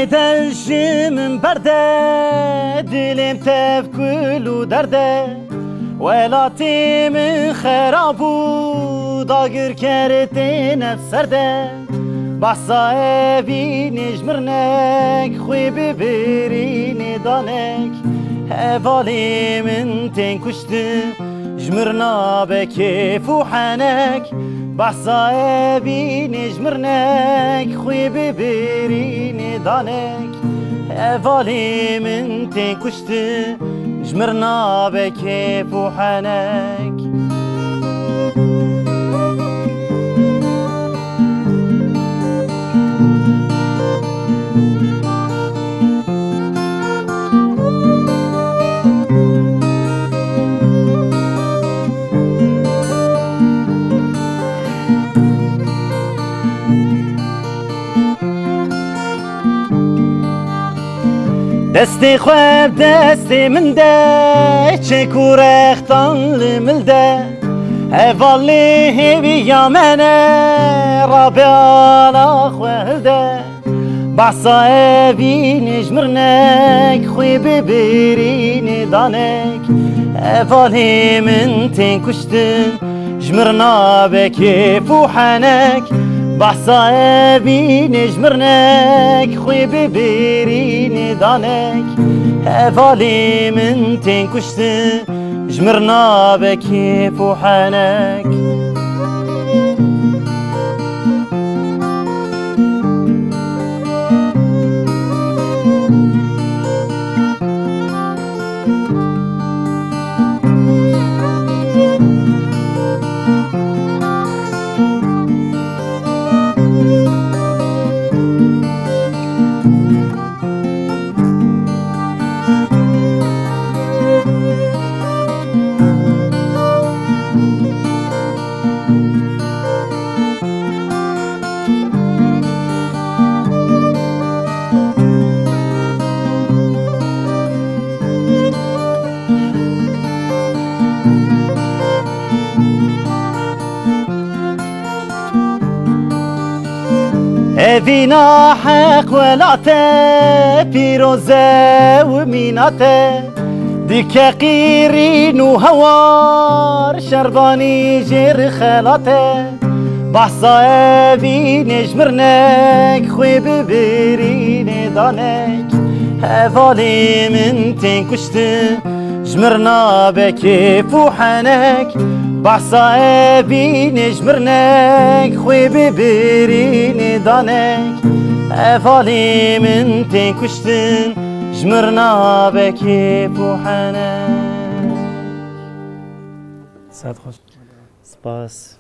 تلشي من برده دلم تفكل ودرده ولاتي من خرابو داگر کرده نفس سرده بحثا اوی نجمرنک خوی ببرین دانک اوالی من تین کشته جمرنا بكيف وحنك بحصا اوی نجمرنك خوی ببرین دانك اوالی من تین کشته جمرنا بكيف وحنك دستی خواب دستی من ده چکور اختان لمل ده اوالی هیوی یا منه رابی آلا خواه ده بحثا اوی نجمرنک خوی ببرین دانک اوالی من تین کشتن جمرنا بکیف و حنک بحثا اوی نجمرنک خوی ببرین دانک اوالی من تین کشته جمرنا بکیف و حنک اوینا حق ولاته پیروزه و میناته دیکه قیرین و هوار شربانی جر خلاته بحثا اوی نجمرنک خوی ببرین دانک اوالی من تین کشته جمرنا بکیف و حنک بحثا اوی نجمرنک خوی ببرین دانک اوالی من تین کشتن جمرنا بکیف و حنک. سعد خوش سپاس.